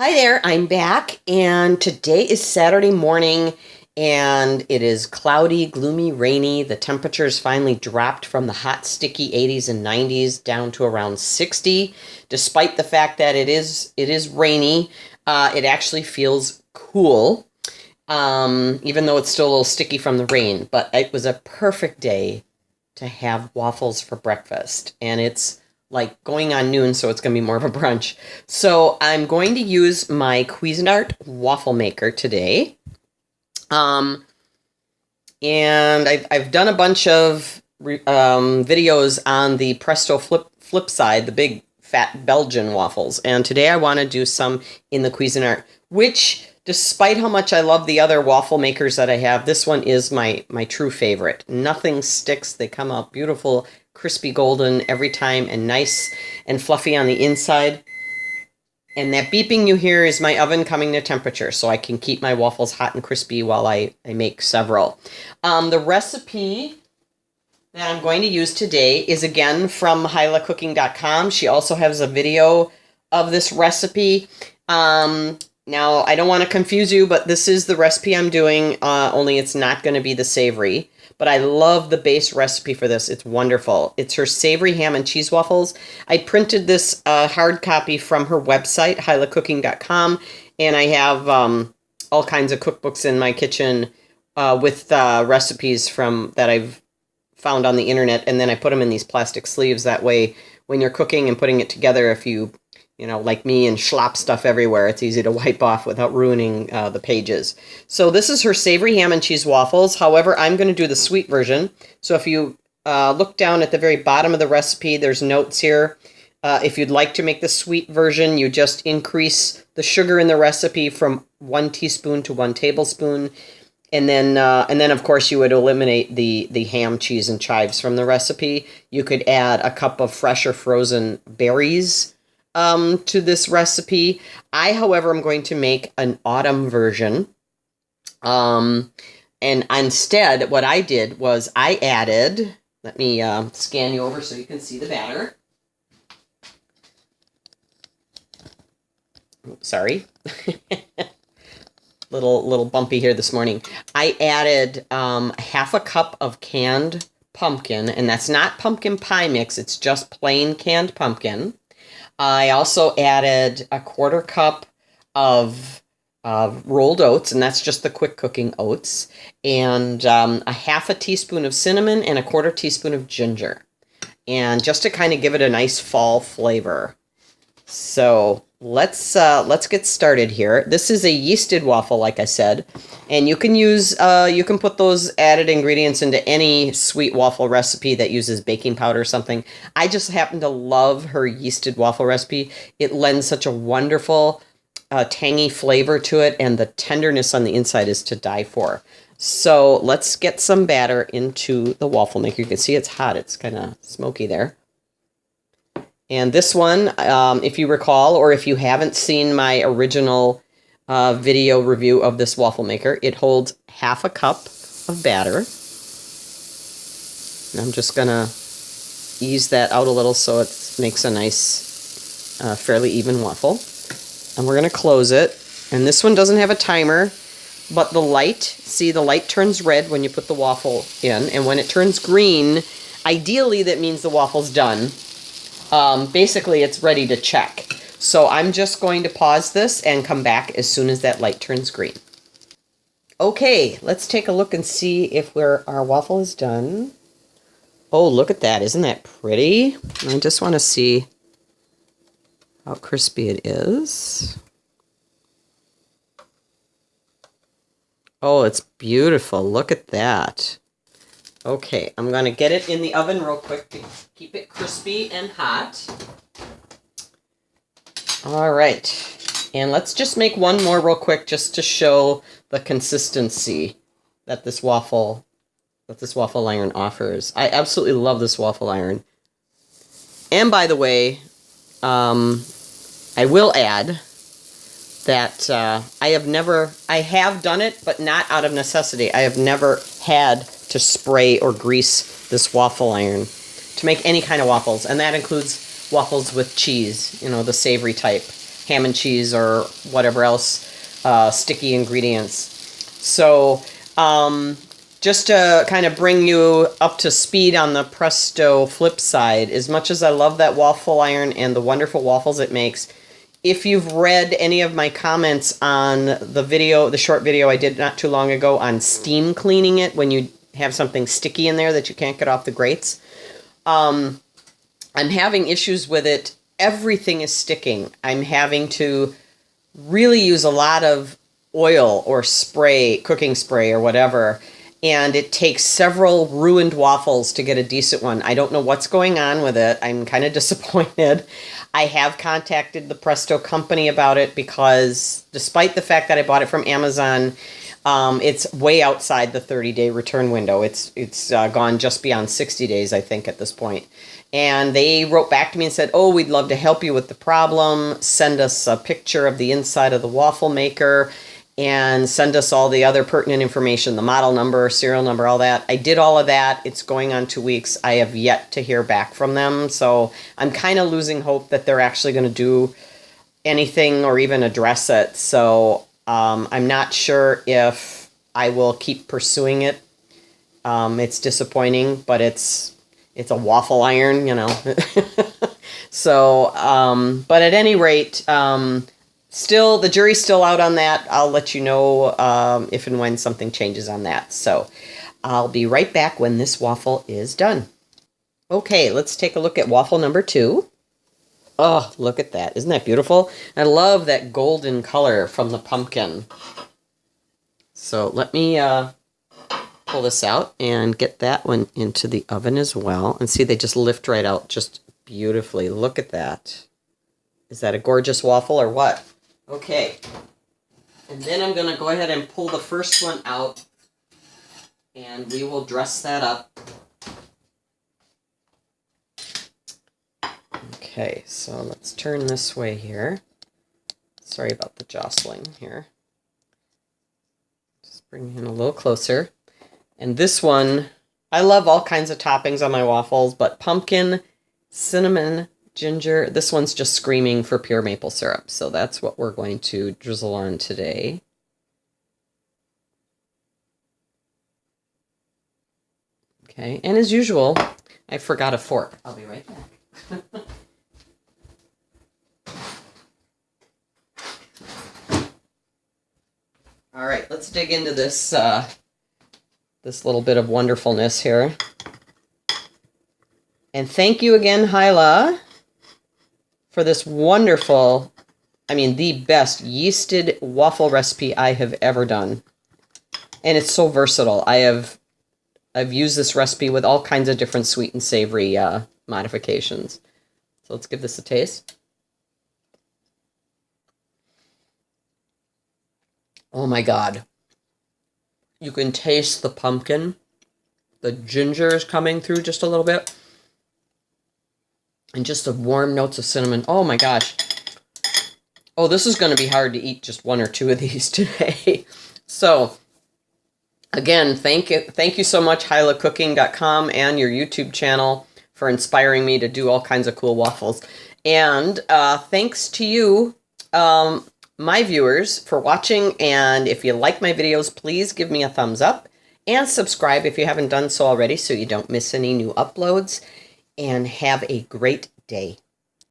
Hi there, I'm back, and today is Saturday morning, and it is cloudy, gloomy, rainy. The temperatures finally dropped from the hot, sticky 80s and 90s down to around 60. Despite the fact that it is rainy, it actually feels cool, even though it's still a little sticky from the rain. But it was a perfect day to have waffles for breakfast, and it's like going on noon, so it's going to be more of a brunch. So I'm going to use my Cuisinart Waffle Maker today. And I've done a bunch of videos on the Presto flip side, the big fat Belgian waffles. And today I want to do some in the Cuisinart, which, despite how much I love the other waffle makers that I have, this one is my true favorite. Nothing sticks. They come out beautiful, crispy golden every time, and nice and fluffy on the inside. And that beeping you hear is my oven coming to temperature, so I can keep my waffles hot and crispy while I make several. The recipe that I'm going to use today is again from HilahCooking.com. She also has a video of this recipe. Now, I don't want to confuse you, but this is the recipe I'm doing, only it's not going to be the savory. But I love the base recipe for this. It's wonderful. It's her savory ham and cheese waffles. I printed this hard copy from her website, HilahCooking.com, and I have all kinds of cookbooks in my kitchen with recipes from that I've found on the internet, and then I put them in these plastic sleeves. That way, when you're cooking and putting it together, if you like me, and schlop stuff everywhere, it's easy to wipe off without ruining the pages. So this is her savory ham and cheese waffles. However, I'm going to do the sweet version. So if you look down at the very bottom of the recipe, there's notes here. If you'd like to make the sweet version, you just increase the sugar in the recipe from 1 teaspoon to 1 tablespoon. And then of course, you would eliminate the ham, cheese, and chives from the recipe. You could add a cup of fresh or frozen berries to this recipe. I, however, am going to make an autumn version. And instead, what I did was I added, let me scan you over so you can see the batter. Sorry. little bumpy here this morning. I added half a cup of canned pumpkin, and that's not pumpkin pie mix, it's just plain canned pumpkin. I also added a 1/4 cup of rolled oats, and that's just the quick cooking oats, and a half a teaspoon of cinnamon and a 1/4 teaspoon of ginger, and just to kind of give it a nice fall flavor. So let's get started here. This is a yeasted waffle, like I said, and you can use you can put those added ingredients into any sweet waffle recipe that uses baking powder or something. I just happen to love her yeasted waffle recipe. It lends such a wonderful tangy flavor to it, and the tenderness on the inside is to die for. So let's get some batter into the waffle maker. You can see it's hot. It's kind of smoky there. And this one, if you recall, or if you haven't seen my original video review of this waffle maker, it holds half a cup of batter. And I'm just going to ease that out a little so it makes a nice, fairly even waffle. And we're going to close it. And this one doesn't have a timer, but the light turns red when you put the waffle in. And when it turns green, ideally that means the waffle's done. Basically, it's ready to check. So I'm just going to pause this and come back as soon as that light turns green. Okay, let's take a look and see if our waffle is done. Oh, look at that. Isn't that pretty? I just want to see how crispy it is. Oh, it's beautiful. Look at that. Okay, I'm going to get it in the oven real quick to keep it crispy and hot. All right, and let's just make one more real quick just to show the consistency that this waffle iron offers. I absolutely love this waffle iron. And by the way, I will add that I have done it, but not out of necessity. I have never had to spray or grease this waffle iron to make any kind of waffles, and that includes waffles with cheese, the savory type. ham and cheese or whatever else sticky ingredients. So just to kind of bring you up to speed on the Presto flip side, as much as I love that waffle iron and the wonderful waffles it makes, if you've read any of my comments on the video, the short video I did not too long ago on steam cleaning it when you have something sticky in there that you can't get off the grates, I'm having issues with it. Everything is sticking. I'm having to really use a lot of oil or spray, cooking spray or whatever, and it takes several ruined waffles to get a decent one. I don't know what's going on with it. I'm kind of disappointed. I have contacted the Presto company about it because despite the fact that I bought it from Amazon, it's way outside the 30-day return window. It's gone just beyond 60 days, I think, at this point. And they wrote back to me and said, oh, we'd love to help you with the problem. Send us a picture of the inside of the waffle maker and send us all the other pertinent information, the model number, serial number, all that. I did all of that. It's going on 2 weeks. I have yet to hear back from them. So I'm kind of losing hope that they're actually going to do anything or even address it. So I'm not sure if I will keep pursuing it. It's disappointing, but it's a waffle iron, you know. So, but at any rate, still, the jury's still out on that. I'll let you know if and when something changes on that. So I'll be right back when this waffle is done. Okay, let's take a look at waffle number 2. Oh, look at that. Isn't that beautiful? I love that golden color from the pumpkin. So let me pull this out and get that one into the oven as well. And see, they just lift right out just beautifully. Look at that. Is that a gorgeous waffle or what? Okay. And then I'm going to go ahead and pull the first one out. And we will dress that up. Okay, so let's turn this way here. Sorry about the jostling here. Just bring it in a little closer. And this one, I love all kinds of toppings on my waffles, but pumpkin, cinnamon, ginger, this one's just screaming for pure maple syrup. So that's what we're going to drizzle on today. Okay, and as usual, I forgot a fork. I'll be right back. All right, let's dig into this this little bit of wonderfulness here. And thank you again, Hilah, for this wonderful, I mean, the best yeasted waffle recipe I have ever done. And it's so versatile. I've used this recipe with all kinds of different sweet and savory modifications. So let's give this a taste. Oh my God. You can taste the pumpkin. The ginger is coming through just a little bit. And just the warm notes of cinnamon. Oh my gosh. Oh, this is going to be hard to eat just 1 or 2 of these today. So, again, thank you so much, HilahCooking.com and your YouTube channel for inspiring me to do all kinds of cool waffles. And thanks to you, my viewers, for watching. And if you like my videos, please give me a thumbs up and subscribe if you haven't done so already so you don't miss any new uploads. And have a great day.